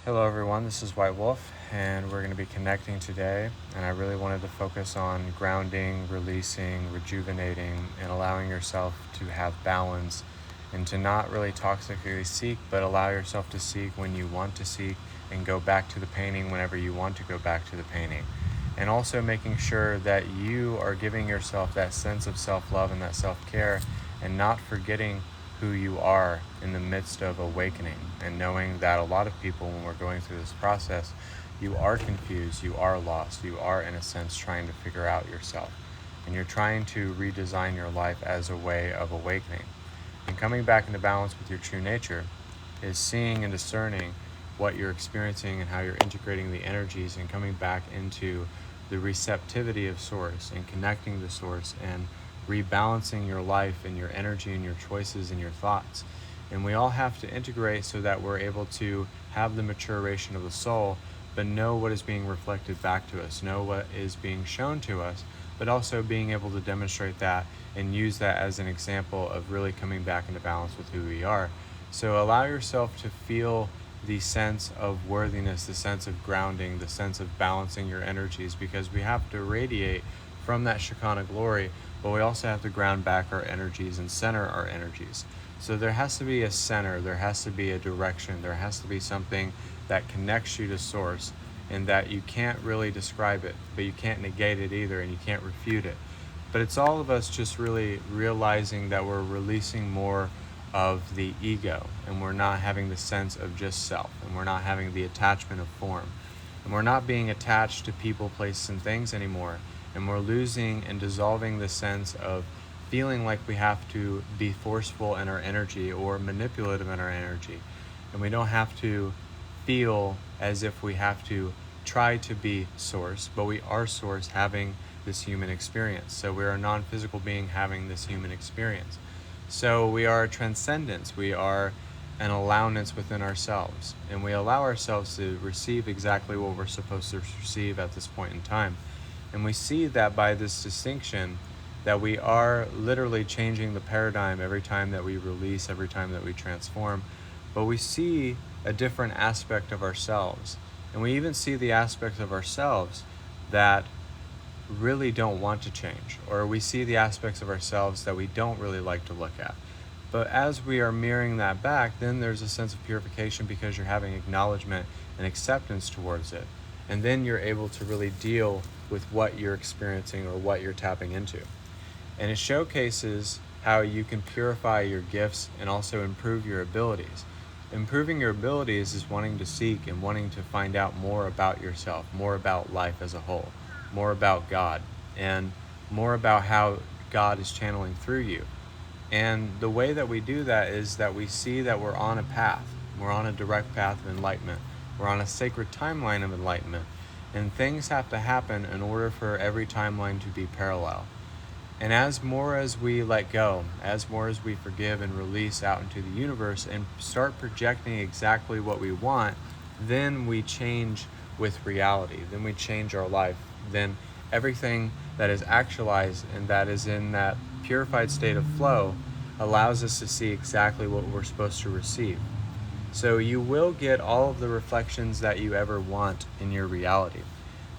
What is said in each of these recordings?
Hello everyone, this is White Wolf, and we're going to be connecting today, and I really wanted to focus on grounding, releasing, rejuvenating, and allowing yourself to have balance and to not really toxically seek, but allow yourself to seek when you want to seek and go back to the painting whenever you want to go back to the painting. And also making sure that you are giving yourself that sense of self-love and that self-care and not forgetting who you are in the midst of awakening, and knowing that a lot of people, when we're going through this process, you are confused, you are lost, you are in a sense trying to figure out yourself, and you're trying to redesign your life as a way of awakening. And coming back into balance with your true nature is seeing and discerning what you're experiencing and how you're integrating the energies and coming back into the receptivity of source and connecting to source and rebalancing your life and your energy and your choices and your thoughts. And we all have to integrate so that we're able to have the maturation of the soul, but know what is being reflected back to us, know what is being shown to us, but also being able to demonstrate that and use that as an example of really coming back into balance with who we are. So allow yourself to feel the sense of worthiness, the sense of grounding, the sense of balancing your energies, because we have to radiate from that Shekinah glory, but we also have to ground back our energies and center our energies. So there has to be a center, there has to be a direction, there has to be something that connects you to source, and that you can't really describe it, but you can't negate it either, and you can't refute it. But it's all of us just really realizing that we're releasing more of the ego, and we're not having the sense of just self, and we're not having the attachment of form, and we're not being attached to people, places, and things anymore, and we're losing and dissolving the sense of feeling like we have to be forceful in our energy or manipulative in our energy. And we don't have to feel as if we have to try to be source, but we are source having this human experience. So we are a non-physical being having this human experience. So we are a transcendence, we are an allowance within ourselves, and we allow ourselves to receive exactly what we're supposed to receive at this point in time. And we see that by this distinction, that we are literally changing the paradigm every time that we release, every time that we transform. But we see a different aspect of ourselves. And we even see the aspects of ourselves that really don't want to change, or we see the aspects of ourselves that we don't really like to look at. But as we are mirroring that back, then there's a sense of purification because you're having acknowledgement and acceptance towards it. And then you're able to really deal with what you're experiencing or what you're tapping into. And it showcases how you can purify your gifts and also improve your abilities. Improving your abilities is wanting to seek and wanting to find out more about yourself, more about life as a whole, more about God, and more about how God is channeling through you. And the way that we do that is that we see that we're on a path. We're on a direct path of enlightenment. We're on a sacred timeline of enlightenment. And things have to happen in order for every timeline to be parallel. And as more as we let go, as more as we forgive and release out into the universe and start projecting exactly what we want, then we change with reality. Then we change our life. Then everything that is actualized and that is in that purified state of flow allows us to see exactly what we're supposed to receive. So you will get all of the reflections that you ever want in your reality.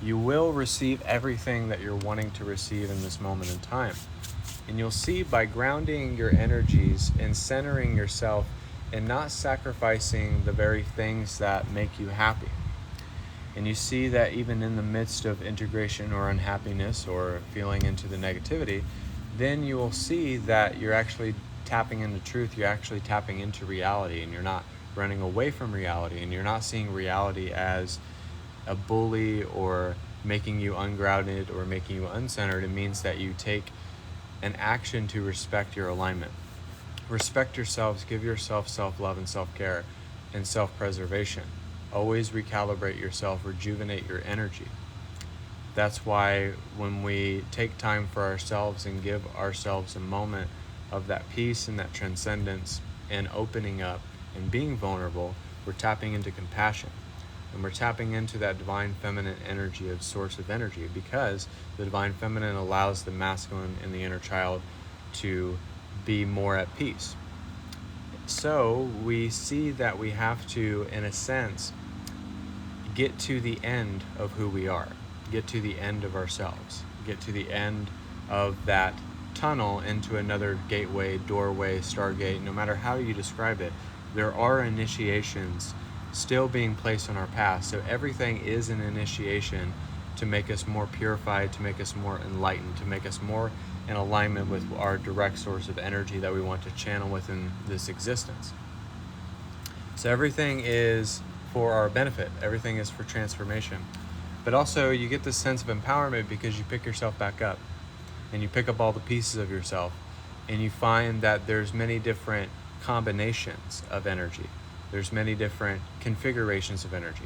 You will receive everything that you're wanting to receive in this moment in time. And you'll see by grounding your energies and centering yourself and not sacrificing the very things that make you happy. And you see that even in the midst of integration or unhappiness or feeling into the negativity, then you will see that you're actually tapping into truth, you're actually tapping into reality, and you're not running away from reality, and you're not seeing reality as a bully or making you ungrounded or making you uncentered. It means that you take an action to respect your alignment. Respect yourselves, give yourself self-love and self-care and self-preservation. Always recalibrate yourself, rejuvenate your energy. That's why when we take time for ourselves and give ourselves a moment of that peace and that transcendence and opening up and being vulnerable, we're tapping into compassion. And we're tapping into that divine feminine energy of source of energy, because the divine feminine allows the masculine and the inner child to be more at peace. So we see that we have to, in a sense, get to the end of who we are, get to the end of ourselves, get to the end of that tunnel into another gateway, doorway, stargate, no matter how you describe it. There are initiations still being placed on our path. So everything is an initiation to make us more purified, to make us more enlightened, to make us more in alignment with our direct source of energy that we want to channel within this existence. So everything is for our benefit. Everything is for transformation. But also you get this sense of empowerment because you pick yourself back up and you pick up all the pieces of yourself and you find that there's many different combinations of energy. There's many different configurations of energy.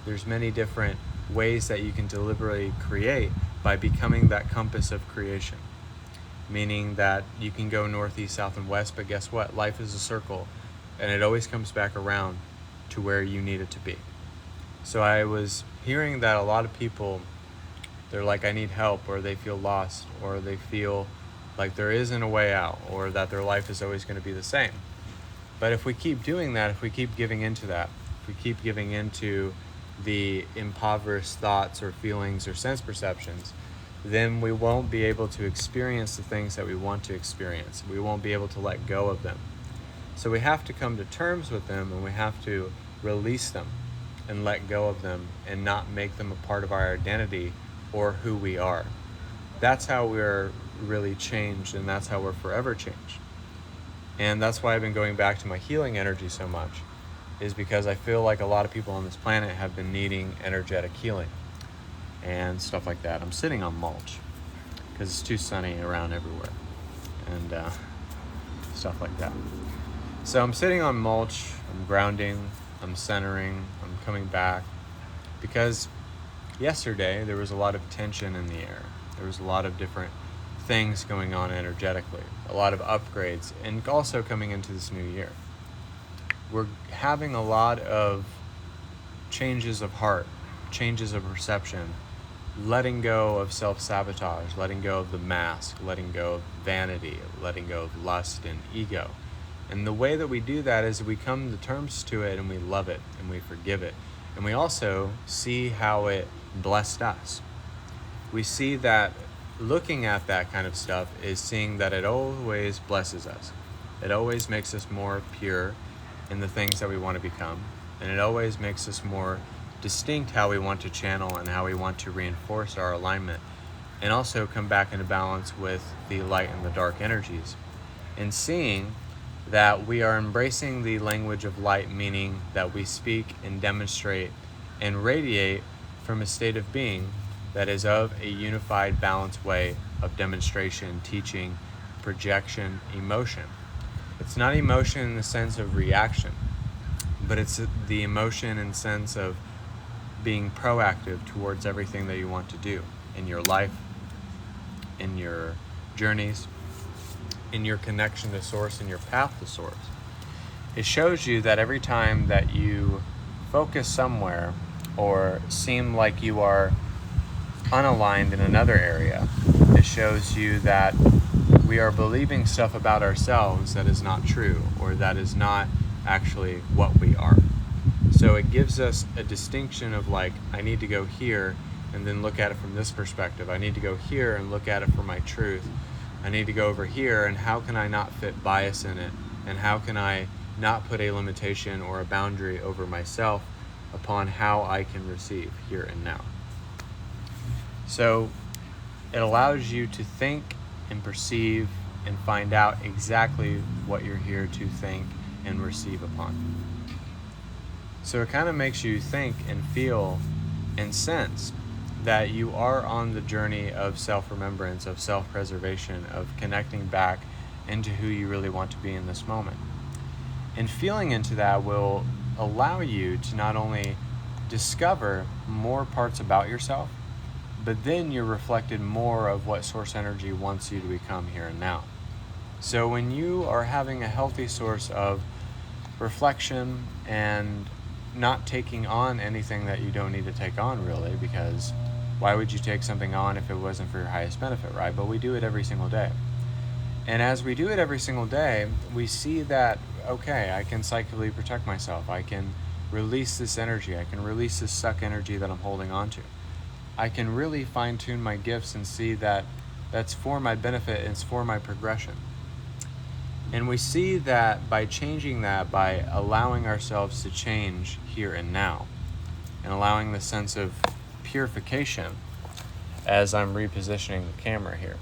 There's many different ways that you can deliberately create by becoming that compass of creation. Meaning that you can go north, east, south, and west, but guess what? Life is a circle, and it always comes back around to where you need it to be. So I was hearing that a lot of people, they're like, I need help, or they feel lost, or they feel like there isn't a way out, or that their life is always going to be the same. But if we keep doing that, if we keep giving into that, if we keep giving into the impoverished thoughts or feelings or sense perceptions, then we won't be able to experience the things that we want to experience. We won't be able to let go of them. So we have to come to terms with them, and we have to release them and let go of them and not make them a part of our identity or who we are. That's how we're really changed, and that's how we're forever changed. And that's why I've been going back to my healing energy so much, is because I feel like a lot of people on this planet have been needing energetic healing and stuff like that. I'm sitting on mulch because it's too sunny around everywhere and stuff like that. So I'm sitting on mulch, I'm grounding, I'm centering, I'm coming back, because yesterday there was a lot of tension in the air. There was a lot of different things going on energetically, a lot of upgrades, and also coming into this new year. We're having a lot of changes of heart, changes of perception, letting go of self-sabotage, letting go of the mask, letting go of vanity, letting go of lust and ego. And the way that we do that is we come to terms to it and we love it and we forgive it. And we also see how it blessed us. We see that looking at that kind of stuff is seeing that it always blesses us. It always makes us more pure in the things that we want to become. And it always makes us more distinct how we want to channel and how we want to reinforce our alignment, and also come back into balance with the light and the dark energies. And seeing that we are embracing the language of light, meaning that we speak and demonstrate and radiate from a state of being that is of a unified, balanced way of demonstration, teaching, projection, emotion. It's not emotion in the sense of reaction, but it's the emotion and sense of being proactive towards everything that you want to do in your life, in your journeys, in your connection to source, in your path to source. It shows you that every time that you focus somewhere or seem like you are unaligned in another area, it shows you that we are believing stuff about ourselves that is not true, or that is not actually what we are. So it gives us a distinction of like, I need to go here and then look at it from this perspective. I need to go here and look at it for my truth. I need to go over here, and how can I not fit bias in it? And how can I not put a limitation or a boundary over myself upon how I can receive here and now? So it allows you to think and perceive and find out exactly what you're here to think and receive upon. So it kind of makes you think and feel and sense that you are on the journey of self-remembrance, of self-preservation, of connecting back into who you really want to be in this moment. And feeling into that will allow you to not only discover more parts about yourself, but then you're reflected more of what source energy wants you to become here and now. So when you are having a healthy source of reflection and not taking on anything that you don't need to take on, really, because why would you take something on if it wasn't for your highest benefit, right? But we do it every single day. And as we do it every single day, we see that, okay, I can psychically protect myself. I can release this energy. I can release this suck energy that I'm holding on to. I can really fine-tune my gifts and see that that's for my benefit and it's for my progression. And we see that by changing that, by allowing ourselves to change here and now, and allowing the sense of purification as I'm repositioning the camera here.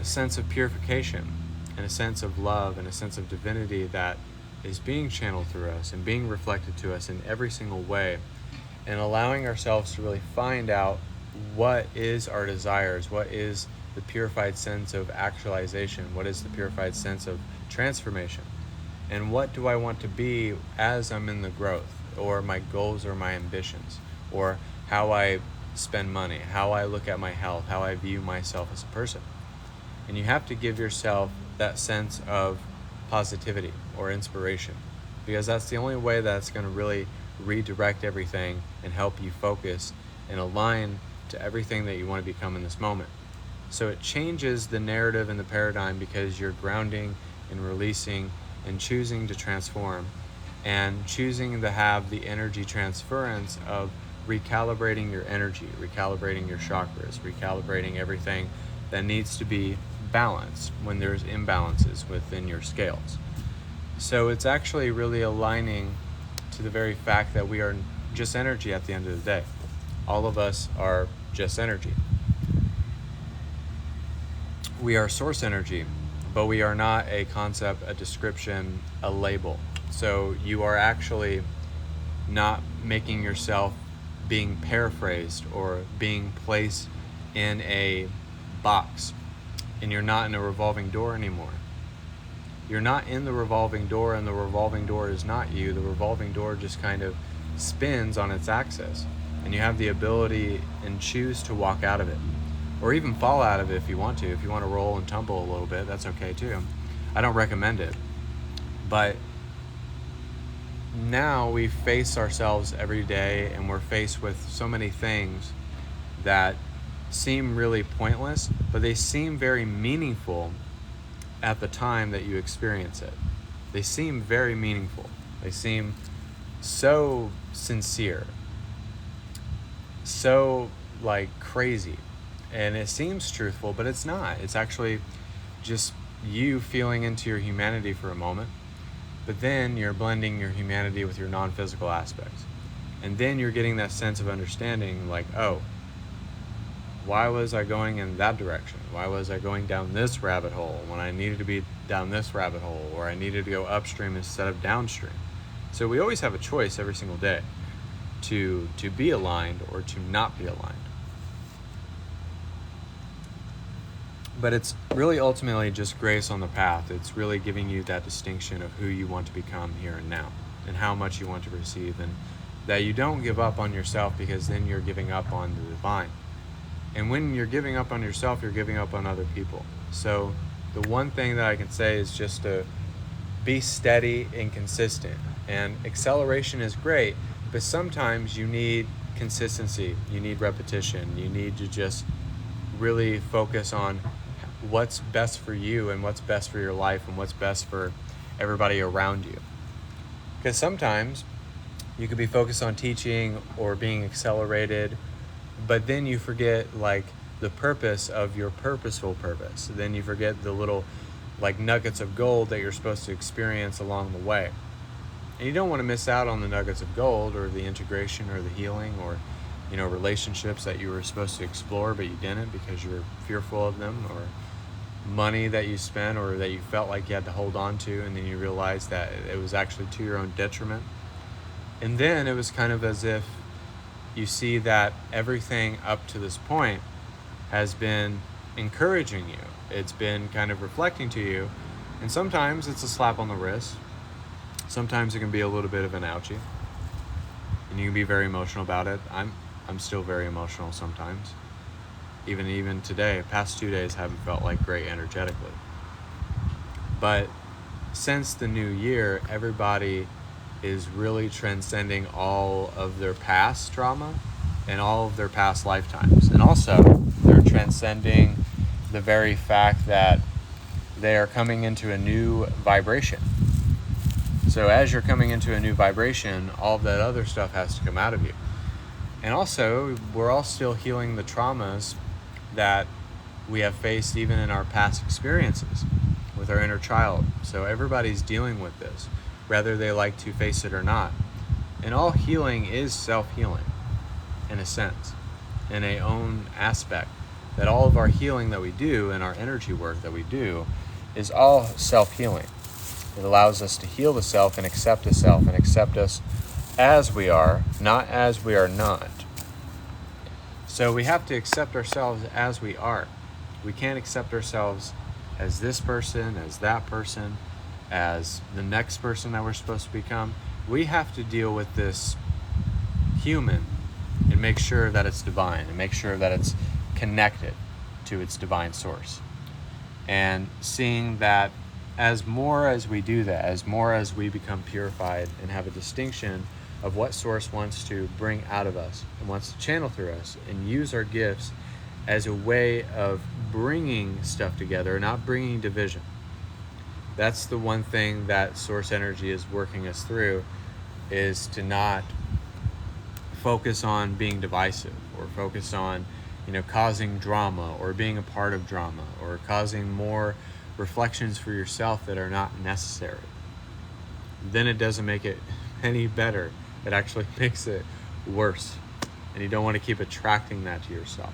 A sense of purification and a sense of love and a sense of divinity that is being channeled through us and being reflected to us in every single way, and allowing ourselves to really find out what is our desires, what is the purified sense of actualization, what is the purified sense of transformation, and what do I want to be as I'm in the growth, or my goals or my ambitions, or how I spend money, how I look at my health, how I view myself as a person. And you have to give yourself that sense of positivity or inspiration, because that's the only way that's going to really redirect everything and help you focus and align to everything that you want to become in this moment. So it changes the narrative and the paradigm because you're grounding and releasing and choosing to transform and choosing to have the energy transference of recalibrating your energy, recalibrating your chakras, recalibrating everything that needs to be balanced when there's imbalances within your scales. So it's actually really aligning to the very fact that we are just energy at the end of the day. All of us are just energy. We are source energy, but we are not a concept, a description, a label. So you are actually not making yourself being paraphrased or being placed in a box, and you're not in a revolving door anymore. You're not in the revolving door, and the revolving door is not you. The revolving door just kind of spins on its axis, and you have the ability and choose to walk out of it, or even fall out of it if you want to. If you want to roll and tumble a little bit, that's okay too. I don't recommend it, but now we face ourselves every day, and we're faced with so many things that seem really pointless, but they seem very meaningful at the time that you experience it. They seem very meaningful. They seem so sincere, so like crazy, and it seems truthful, but it's not. It's actually just you feeling into your humanity for a moment, but then you're blending your humanity with your non-physical aspects, and then you're getting that sense of understanding, like, oh, why was I going in that direction? Why was I going down this rabbit hole when I needed to be down this rabbit hole, or I needed to go upstream instead of downstream? So we always have a choice every single day to be aligned or to not be aligned. But it's really ultimately just grace on the path. It's really giving you that distinction of who you want to become here and now, and how much you want to receive, and that you don't give up on yourself, because then you're giving up on the divine. And when you're giving up on yourself, you're giving up on other people. So the one thing that I can say is just to be steady and consistent. And acceleration is great, but sometimes you need consistency, you need repetition, you need to just really focus on what's best for you and what's best for your life and what's best for everybody around you. Because sometimes you could be focused on teaching or being accelerated, but then you forget like the purpose of your purposeful purpose. Then you forget the little like nuggets of gold that you're supposed to experience along the way. And you don't want to miss out on the nuggets of gold, or the integration, or the healing, or relationships that you were supposed to explore but you didn't because you were fearful of them, or money that you spent or that you felt like you had to hold on to, and then you realized that it was actually to your own detriment. And then it was kind of as if you see that everything up to this point has been encouraging you. It's been kind of reflecting to you. And sometimes it's a slap on the wrist. Sometimes it can be a little bit of an ouchie. And you can be very emotional about it. I'm still very emotional sometimes. Even today, past 2 days haven't felt like great energetically. But since the new year, everybody is really transcending all of their past trauma and all of their past lifetimes. And also, they're transcending the very fact that they are coming into a new vibration. So as you're coming into a new vibration, all of that other stuff has to come out of you. And also, we're all still healing the traumas that we have faced even in our past experiences with our inner child. So everybody's dealing with this, whether they like to face it or not. And all healing is self-healing, in a sense, in a own aspect. That all of our healing that we do and our energy work that we do is all self-healing. It allows us to heal the self and accept the self and accept us as we are, not as we are not. So we have to accept ourselves as we are. We can't accept ourselves as this person, as that person, as the next person that we're supposed to become. We have to deal with this human and make sure that it's divine and make sure that it's connected to its divine source. And seeing that as more as we do that, as more as we become purified and have a distinction of what source wants to bring out of us and wants to channel through us and use our gifts as a way of bringing stuff together, not bringing division. That's the one thing that source energy is working us through, is to not focus on being divisive or focus on, causing drama or being a part of drama or causing more reflections for yourself that are not necessary. Then it doesn't make it any better. It actually makes it worse. And you don't want to keep attracting that to yourself.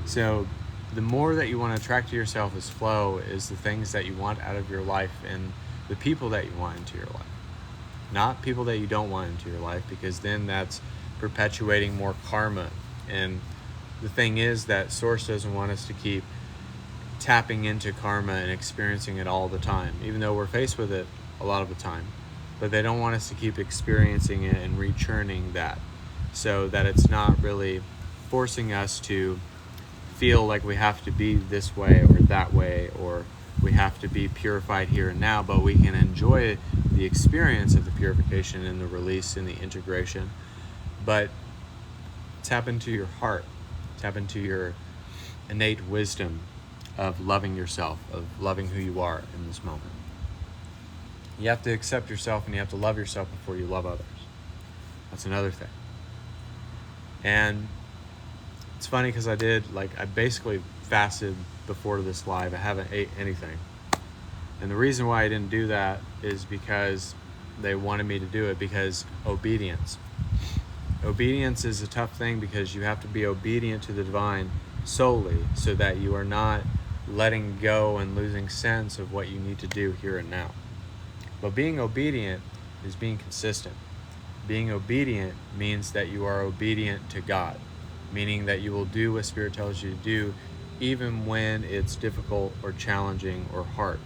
So the more that you want to attract to yourself is flow, is the things that you want out of your life and the people that you want into your life. Not people that you don't want into your life, because then that's perpetuating more karma. And the thing is that Source doesn't want us to keep tapping into karma and experiencing it all the time, even though we're faced with it a lot of the time. But they don't want us to keep experiencing it and rechurning that, so that it's not really forcing us to feel like we have to be this way or that way, or we have to be purified here and now, but we can enjoy the experience of the purification and the release and the integration. But tap into your heart, tap into your innate wisdom of loving yourself, of loving who you are in this moment. You have to accept yourself and you have to love yourself before you love others. That's another thing. And it's funny because I basically fasted before this live. I haven't ate anything. And the reason why I didn't do that is because they wanted me to do it, because obedience. Obedience is a tough thing, because you have to be obedient to the divine solely, so that you are not letting go and losing sense of what you need to do here and now. But being obedient is being consistent. Being obedient means that you are obedient to God, meaning that you will do what Spirit tells you to do, even when it's difficult or challenging or hard.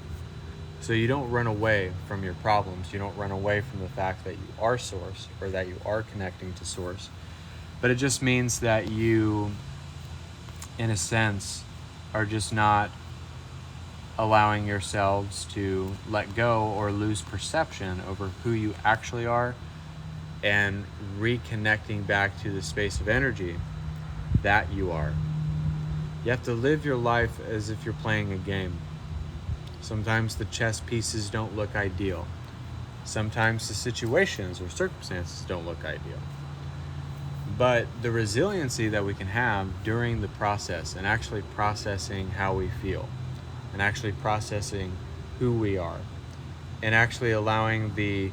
So you don't run away from your problems. You don't run away from the fact that you are Source, or that you are connecting to Source. But it just means that you, in a sense, are just not allowing yourselves to let go or lose perception over who you actually are, and reconnecting back to the space of energy that you are. You have to live your life as if you're playing a game. Sometimes the chess pieces don't look ideal. Sometimes the situations or circumstances don't look ideal. But the resiliency that we can have during the process, and actually processing how we feel, and actually processing who we are, and actually allowing the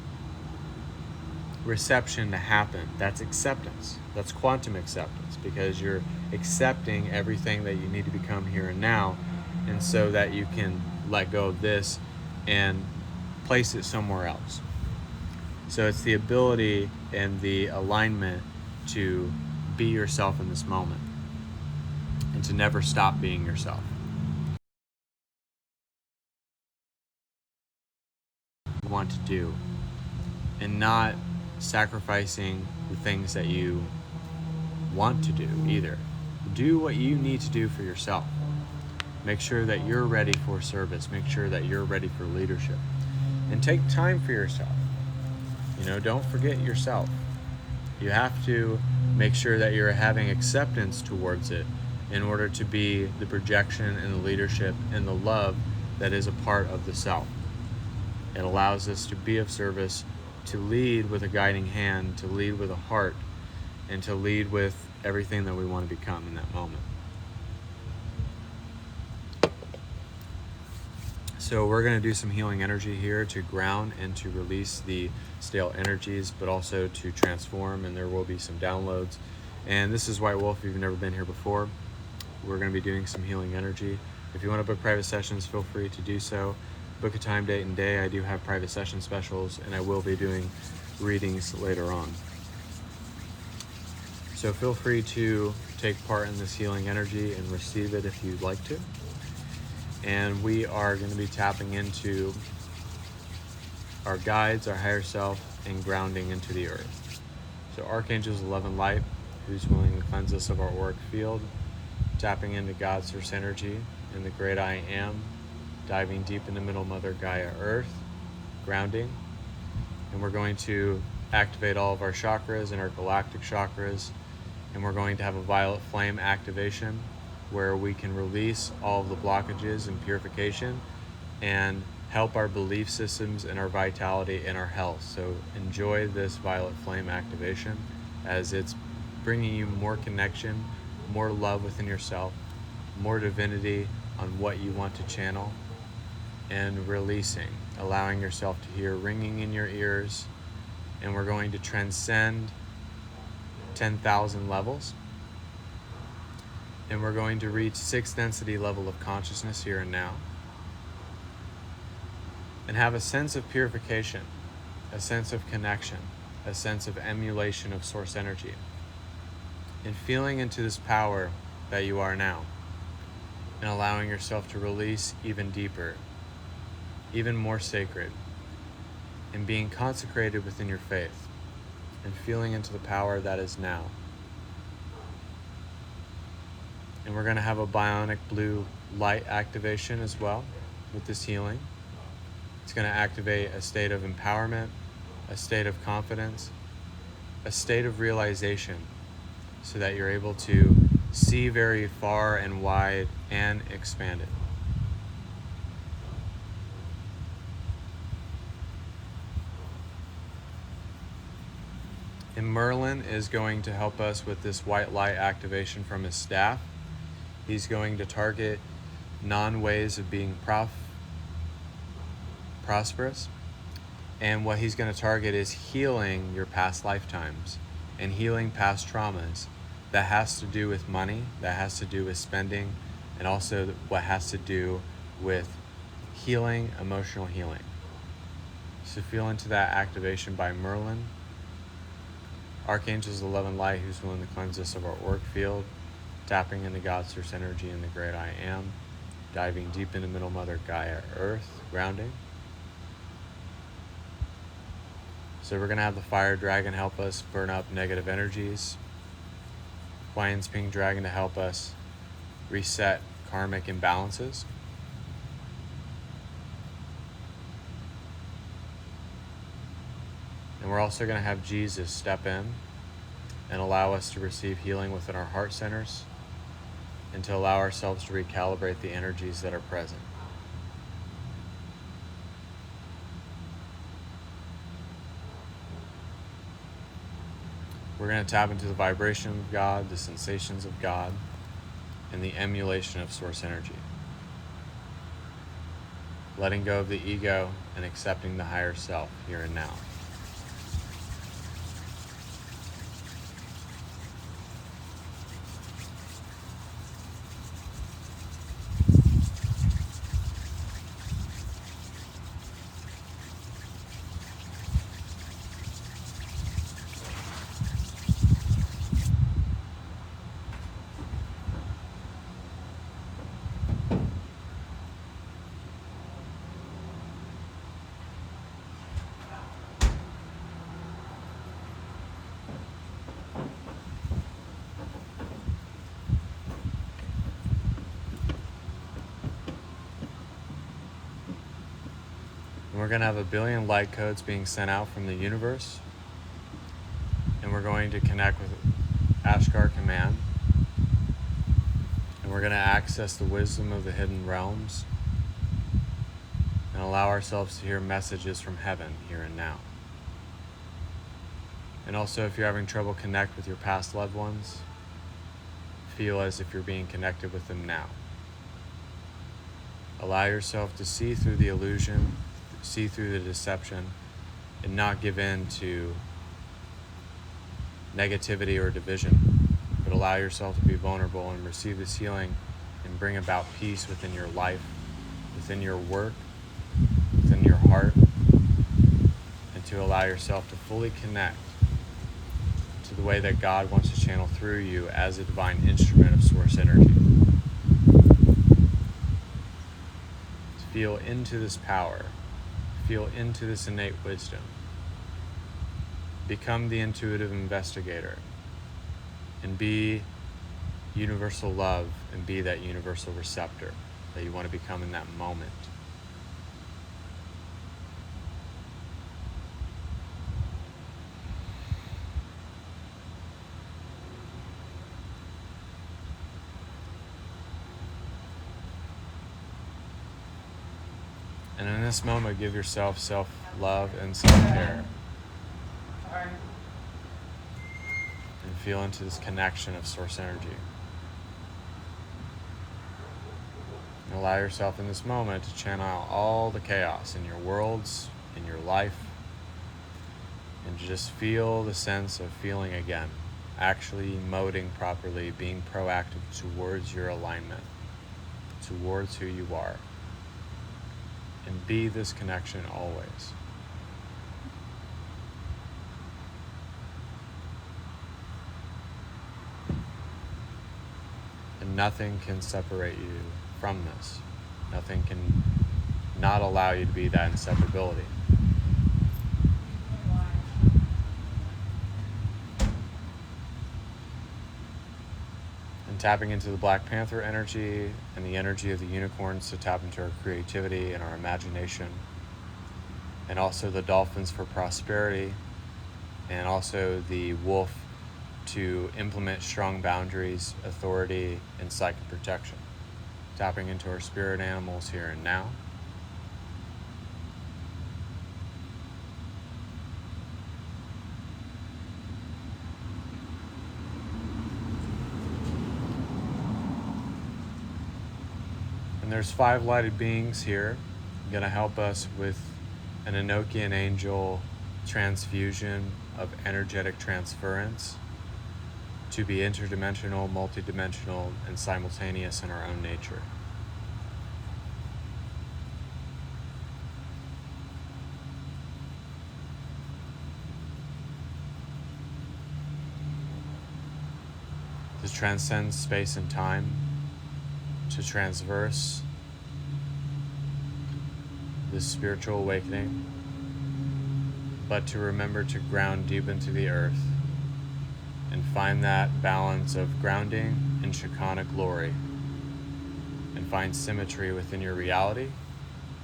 reception to happen, that's acceptance. That's quantum acceptance, because you're accepting everything that you need to become here and now, and so that you can let go of this and place it somewhere else. So it's the ability and the alignment to be yourself in this moment, and to never stop being yourself. You want to do, and not sacrificing the things that you want to do either. Do what you need to do for yourself. Make sure that you're ready for service. Make sure that you're ready for leadership. And take time for yourself. Don't forget yourself. You have to make sure that you're having acceptance towards it in order to be the projection and the leadership and the love that is a part of the self. It allows us to be of service, to lead with a guiding hand, to lead with a heart, and to lead with everything that we want to become in that moment. So we're going to do some healing energy here to ground and to release the stale energies, but also to transform, and there will be some downloads. And this is White Wolf. If you've never been here before, we're going to be doing some healing energy. If you want to book private sessions, feel free to do so. Book a time, date, and day. I do have private session specials, and I will be doing readings later on. So feel free to take part in this healing energy and receive it if you'd like to. And we are going to be tapping into our guides, our higher self, and grounding into the earth. So Archangels of Love and Light, who's willing to cleanse us of our auric field, tapping into God's source energy and the great I Am, diving deep into Middle Mother Gaia Earth, grounding. And we're going to activate all of our chakras and our galactic chakras, and we're going to have a violet flame activation where we can release all of the blockages and purification and help our belief systems and our vitality and our health. So enjoy this violet flame activation as it's bringing you more connection, more love within yourself, more divinity on what you want to channel, and releasing, allowing yourself to hear ringing in your ears. And we're going to transcend 10,000 levels. And we're going to reach 6th density level of consciousness here and now. And have a sense of purification, a sense of connection, a sense of emulation of source energy. And feeling into this power that you are now. And allowing yourself to release even deeper, even more sacred. And being consecrated within your faith. And feeling into the power that is now. And we're going to have a bionic blue light activation as well with this healing. It's going to activate a state of empowerment, a state of confidence, a state of realization, so that you're able to see very far and wide and expanded. And Merlin is going to help us with this white light activation from his staff. He's going to target non-ways of being prosperous. And what he's going to target is healing your past lifetimes and healing past traumas. That has to do with money, that has to do with spending, and also what has to do with healing, emotional healing. So feel into that activation by Merlin. Archangels of Love and Light, who's willing to cleanse us of our auric field, tapping into God's source energy and the great I Am, diving deep into Middle Mother Gaia Earth, grounding. So we're going to have the Fire Dragon help us burn up negative energies. Hawaiian's Pink Dragon to help us reset karmic imbalances. And we're also going to have Jesus step in and allow us to receive healing within our heart centers and to allow ourselves to recalibrate the energies that are present. We're going to tap into the vibration of God, the sensations of God, and the emulation of source energy. Letting go of the ego and accepting the higher self here and now. And we're going to have 1 billion light codes being sent out from the universe. And we're going to connect with Ashkar Command. And we're going to access the wisdom of the hidden realms. and allow ourselves to hear messages from heaven here and now. And also, if you're having trouble connect with your past loved ones, feel as if you're being connected with them now. Allow yourself to see through the illusion, see through the deception, and not give in to negativity or division, but allow yourself to be vulnerable and receive this healing and bring about peace within your life, within your work, within your heart, and to allow yourself to fully connect to the way that God wants to channel through you as a divine instrument of source energy. To feel into this power, feel into this innate wisdom. Become the intuitive investigator and be universal love and be that universal receptor that you want to become in that moment. And in this moment, give yourself self-love and self-care. And feel into this connection of source energy. And allow yourself in this moment to channel out all the chaos in your worlds, in your life, and to just feel the sense of feeling again, actually emoting properly, being proactive towards your alignment, towards who you are. And be this connection always. And nothing can separate you from this. Nothing can not allow you to be that inseparability. And tapping into the Black Panther energy and the energy of the unicorns to tap into our creativity and our imagination. And also the dolphins for prosperity. And also the wolf to implement strong boundaries, authority, and psychic protection. Tapping into our spirit animals here and now. And there's 5 lighted beings here going to help us with an Enochian angel transfusion of energetic transference to be interdimensional, multidimensional, and simultaneous in our own nature. To transcend space and time, to transverse this spiritual awakening, but to remember to ground deep into the earth and find that balance of grounding and Shekinah glory, and find symmetry within your reality,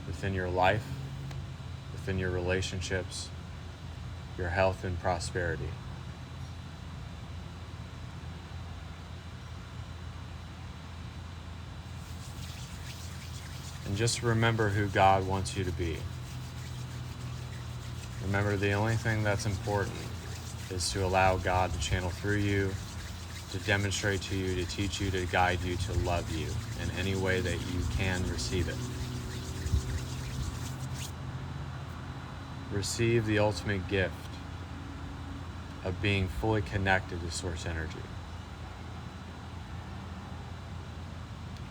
within your life, within your relationships, your health and prosperity. And just remember who God wants you to be. Remember, the only thing that's important is to allow God to channel through you, to demonstrate to you, to teach you, to guide you, to love you in any way that you can receive it. Receive the ultimate gift of being fully connected to source energy.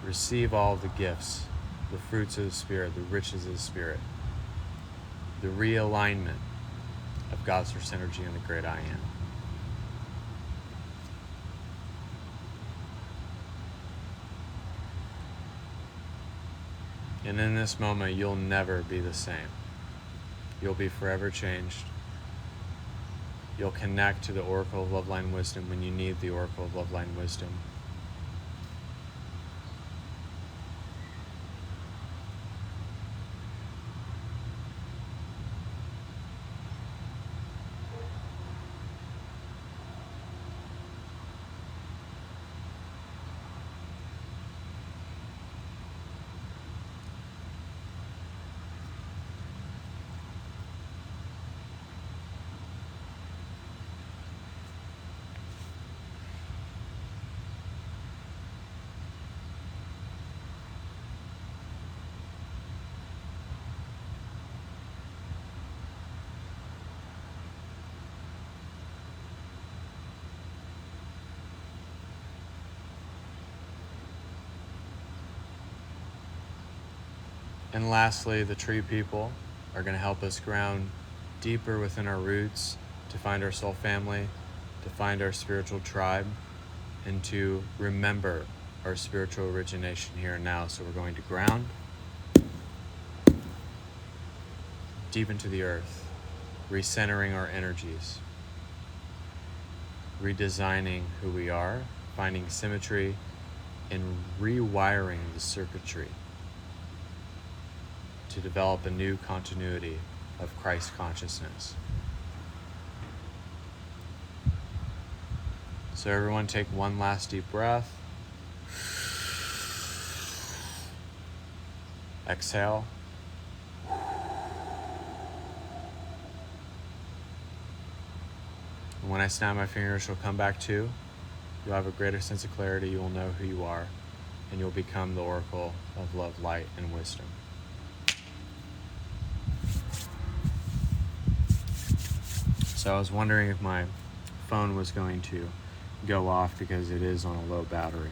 Receive all the gifts, the fruits of the Spirit, the riches of the Spirit, the realignment of God's source energy and the great I am. And in this moment, you'll never be the same. You'll be forever changed. You'll connect to the Oracle of Loveline Wisdom when you need the Oracle of Loveline Wisdom. And lastly, the tree people are going to help us ground deeper within our roots to find our soul family, to find our spiritual tribe, and to remember our spiritual origination here and now. So we're going to ground deep into the earth, recentering our energies, redesigning who we are, finding symmetry, and rewiring the circuitry to develop a new continuity of Christ consciousness. So everyone take one last deep breath. Exhale. And when I snap my fingers, you'll come back to. You'll have a greater sense of clarity. You will know who you are, and you'll become the oracle of love, light, and wisdom. So I was wondering if my phone was going to go off because it is on a low battery.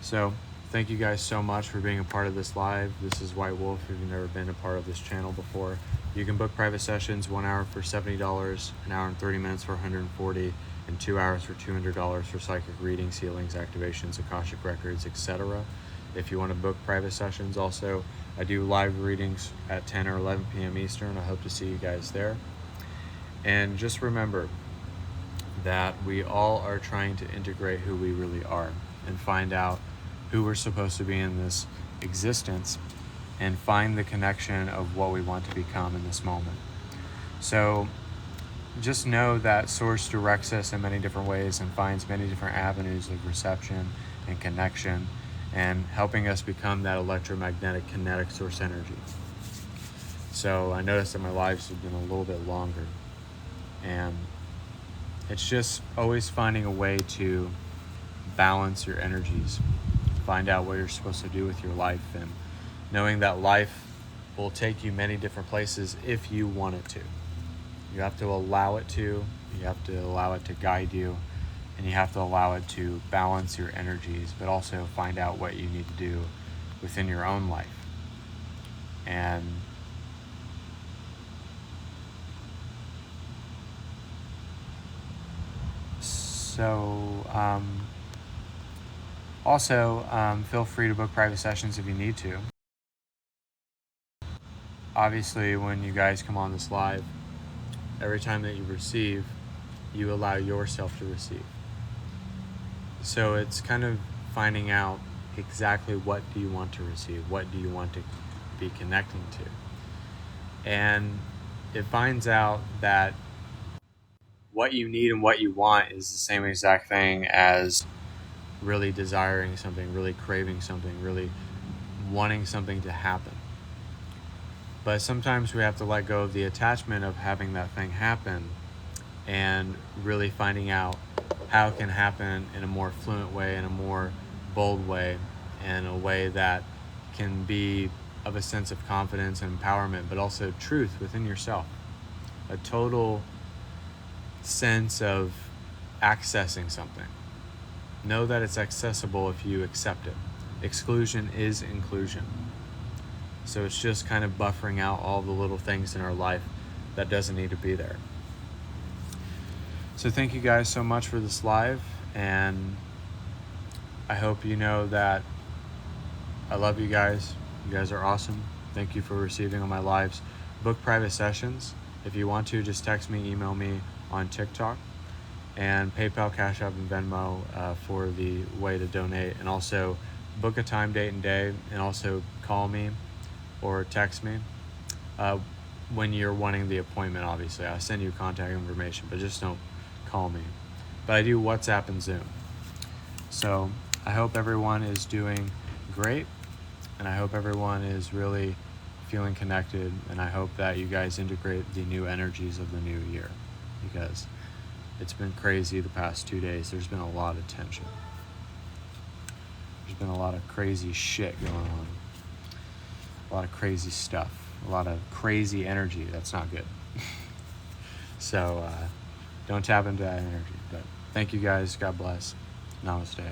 So thank you guys so much for being a part of this live. This is White Wolf. If you've never been a part of this channel before, you can book private sessions, 1 hour for $70, an hour and 30 minutes for $140, and 2 hours for $200 for psychic readings, healings, activations, Akashic records, etc. If you want to book private sessions, also I do live readings at 10 or 11 p.m. Eastern. I hope to see you guys there. And just remember that we all are trying to integrate who we really are and find out who we're supposed to be in this existence and find the connection of what we want to become in this moment. So just know that Source directs us in many different ways and finds many different avenues of reception and connection and helping us become that electromagnetic kinetic source energy. So I noticed that my lives have been a little bit longer, and it's just always finding a way to balance your energies, find out what you're supposed to do with your life, and knowing that life will take you many different places if you want it to. You have to allow it to, you have to allow it to guide you, and you have to allow it to balance your energies, but also find out what you need to do within your own life. And so also feel free to book private sessions if you need to. Obviously, when you guys come on this live, every time that you receive, you allow yourself to receive. So it's kind of finding out exactly what do you want to receive, what do you want to be connecting to. And it finds out that what you need and what you want is the same exact thing as really desiring something, really craving something, really wanting something to happen. But sometimes we have to let go of the attachment of having that thing happen and really finding out how it can happen in a more fluent way, in a more bold way, and a way that can be of a sense of confidence and empowerment, but also truth within yourself. A total sense of accessing something. Know that it's accessible if you accept it. Exclusion is inclusion. So it's just kind of buffering out all the little things in our life that doesn't need to be there. So thank you guys so much for this live, and I hope you know that I love you guys. You guys are awesome. Thank you for receiving on my lives. Book private sessions. If you want to, just text me, email me on TikTok, and PayPal, Cashapp, and Venmo for the way to donate. And also book a time, date, and day, and also call me or text me when you're wanting the appointment. Obviously, I'll send you contact information, but just don't call me. But I do WhatsApp and Zoom. So I hope everyone is doing great, and I hope everyone is really feeling connected, and I hope that you guys integrate the new energies of the new year, because it's been crazy the past 2 days. There's been a lot of tension. There's been a lot of crazy shit going on. A lot of crazy stuff. A lot of crazy energy. That's not good. So don't tap into that energy. But thank you guys. God bless. Namaste.